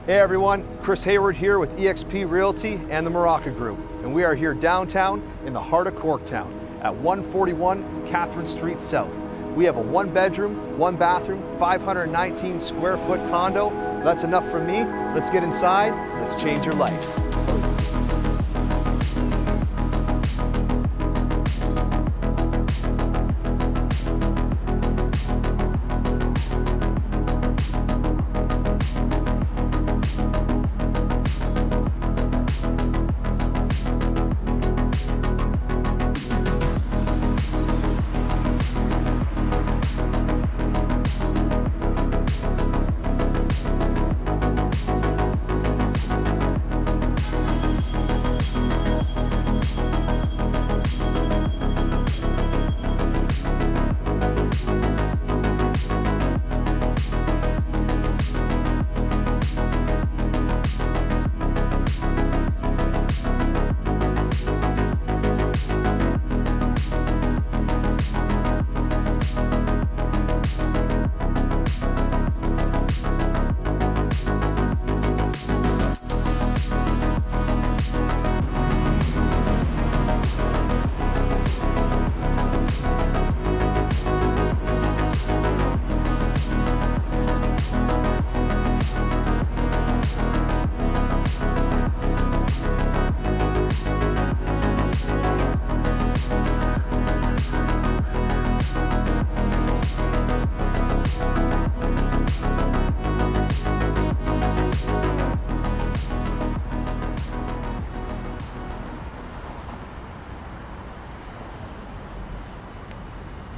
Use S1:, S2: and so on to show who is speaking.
S1: Hey everyone, Chris Hayward here with EXP Realty and the Muraca Group, and we are here downtown in the heart of Corktown at 141 Catharine Street South. We have a 1-bedroom, 1-bathroom, 519 square foot condo. That's enough for me. Let's get inside, let's change your life.